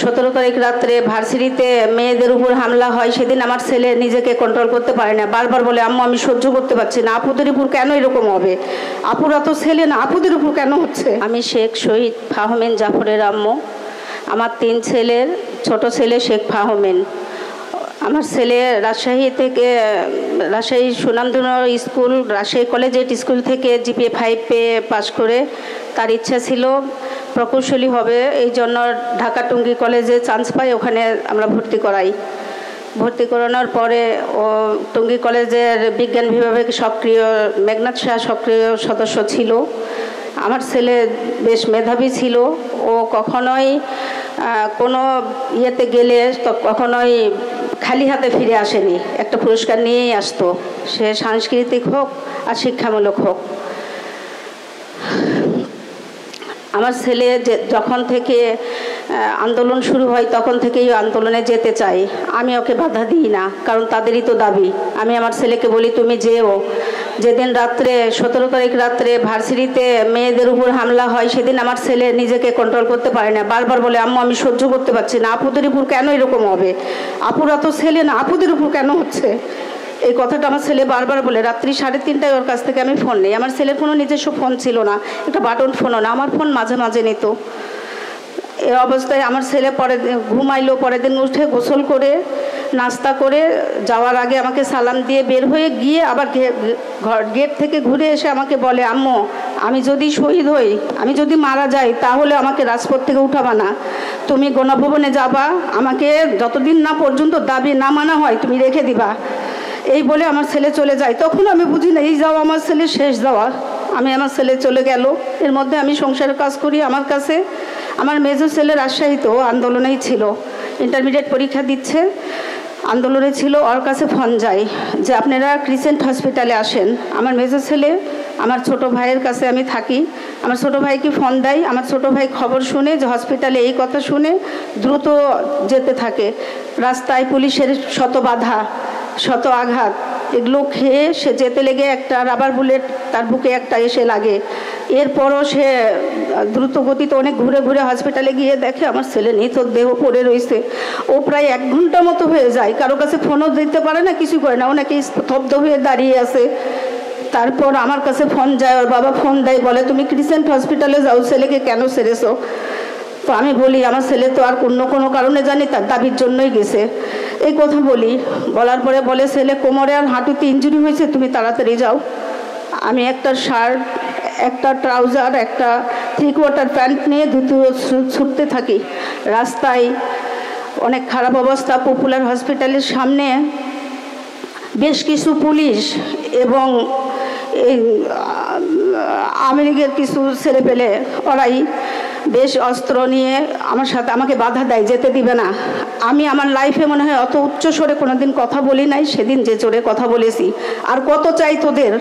17 তারিখ রাত্রে ভার্সিটিতে মেয়েদের উপর হামলা হয়, সেদিন আমার ছেলে নিজেকে কন্ট্রোল করতে পারে না, বারবার বলে আম্মু আমি সহ্য করতে পারছি না, আপুদের উপর কেন এরকম হবে, আপুরা তো ছেলে না, আপুদের উপর কেন হচ্ছে। আমি শেখ শহীদ ফাহমিন জাফরের আম্মু। আমার 3 ছেলের ছোট ছেলে শেখ ফাহমিন। আমার ছেলে রাজশাহী সুনামধন্য স্কুল, রাজশাহী কলেজিয়েট স্কুল থেকে GPA 5 পেয়ে পাশ করে তার ইচ্ছা ছিল প্রকৌশলী হবে, এই জন্য ঢাকা টুঙ্গি কলেজে চান্স পাই, ওখানে আমরা ভর্তি করানোর পরে ও টুঙ্গি কলেজের বিজ্ঞান বিভাগে সক্রিয়, মেঘনাথ শাহ সক্রিয় সদস্য ছিল। আমার ছেলে বেশ মেধাবী ছিল, ও কখনোই কোনো ইয়েতে গেলে তো কখনোই খালি হাতে ফিরে আসেনি, একটা পুরস্কার নিয়েই আসতো, সে সাংস্কৃতিক হোক আর শিক্ষামূলক হোক। আমার ছেলে যখন থেকে আন্দোলন শুরু হয় তখন থেকেই আন্দোলনে যেতে চাই, আমি ওকে বাধা দিই না, কারণ তাদেরই তো দাবি। আমি আমার ছেলেকে বলি তুমি যেও। যেদিন রাত্রে 17 তারিখ রাত্রে ভার্সিটিতে মেয়েদের উপর হামলা হয়, সেদিন আমার ছেলে নিজেকে কন্ট্রোল করতে পারে না, বারবার বলে আম্মু আমি সহ্য করতে পারছি না, আপুদের উপর কেন এরকম হবে, আপুরা তো ছেলে না, আপুদের উপর কেন হচ্ছে। এই কথাটা আমার ছেলে বারবার বলে। রাত্রি 3:30টায় ওর কাছ থেকে আমি ফোন নিই। আমার ছেলের কোনো নিজস্ব ফোন ছিল না, একটা বাটন ফোনও না, আমার ফোন মাঝে মাঝে নিত। এই অবস্থায় আমার ছেলে ঘুমাইলো, পরের দিন উঠে গোসল করে নাস্তা করে যাওয়ার আগে আমাকে সালাম দিয়ে বের হয়ে গিয়ে আবার গেট থেকে ঘুরে এসে আমাকে বলে আম্মু আমি যদি শহীদ হই, আমি যদি মারা যাই, তাহলে আমাকে রাজপথ থেকে উঠাবা না, তুমি গণভবনে যাবা, আমাকে যতদিন না পর্যন্ত দাবি না মানা হয় তুমি রেখে দিবা। এই বলে আমার ছেলে চলে যায়। তখন আমি বুঝি না এই যাওয়া আমার ছেলের শেষ যাওয়া। আমার ছেলে চলে গেল, এর মধ্যে আমি সংসারের কাজ করি। আমার কাছে আমার মেজো ছেলে রাজশাহীতেও আন্দোলনেই ছিল, ইন্টারমিডিয়েট পরীক্ষা দিচ্ছে, আন্দোলনে ছিল। ওর কাছে ফোন যায় যে আপনারা ক্রিসেন্ট হসপিটালে আসেন। আমার মেজো ছেলে আমার ছোট ভাইয়ের কাছে আমি থাকি, আমার ছোট ভাইকে ফোন দেয়। আমার ছোট ভাই খবর শুনে যে হসপিটালে এই কথা শুনে দ্রুত যেতে থাকে। রাস্তায় পুলিশের শত বাধা, শত আঘাত, এগুলো খেয়ে সে যেতে লেগে একটা রাবার বুলেট তার বুকে একটা এসে লাগে। এরপরও সে দ্রুত গতিতে অনেক ঘুরে ঘুরে হসপিটালে গিয়ে দেখে আমার ছেলে নিথর দেহ পড়ে রয়েছে। ও প্রায় 1 ঘন্টা মতো হয়ে যায়, কারো কাছে ফোনও দিতে পারে না, কিছু করে না, ও নাকি স্তব্ধ হয়ে দাঁড়িয়ে আছে। তারপর আমার কাছে ফোন যায়, ওর বাবা ফোন দেয়, বলে তুমি ক্রিসেন্ট হসপিটালে যাও, ছেলেকে কেন ছেড়েছো। তো আমি বলি আমার ছেলে তো আর কোনো কারণে জানি তার দাবির জন্যই গেছে, এই কথা বলি। বলার পরে বলে ছেলে কোমরে আর হাঁটুতে ইনজুরি হয়েছে, তুমি তাড়াতাড়ি যাও। আমি একটা শার্ট, একটা ট্রাউজার, একটা 3/4 প্যান্ট নিয়ে দ্রুত ছুটতে থাকি। রাস্তায় অনেক খারাপ অবস্থা। পপুলার হসপিটালের সামনে বেশ কিছু পুলিশ এবং আমেরিকার কিছু ছেলেপেলে, ওরাই বেশ অস্ত্র নিয়ে আমাকে বাধা দেয়, যেতে দিবে না। আমি আমার লাইফে মনে হয় অত উচ্চ স্বরে কোনোদিন কথা বলি নাই, সেদিন যে জোরে কথা বলেছি। আর কত চাই তোদের,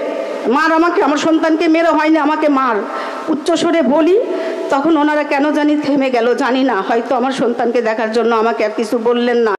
মার আমাকে, আমার সন্তানকে মেরে হয়নি, আমাকে মার, উচ্চ স্বরে বলি। তখন ওনারা কেন জানি থেমে গেল, জানি না, হয়তো আমার সন্তানকে দেখার জন্য আমাকে আর কিছু বললেন না।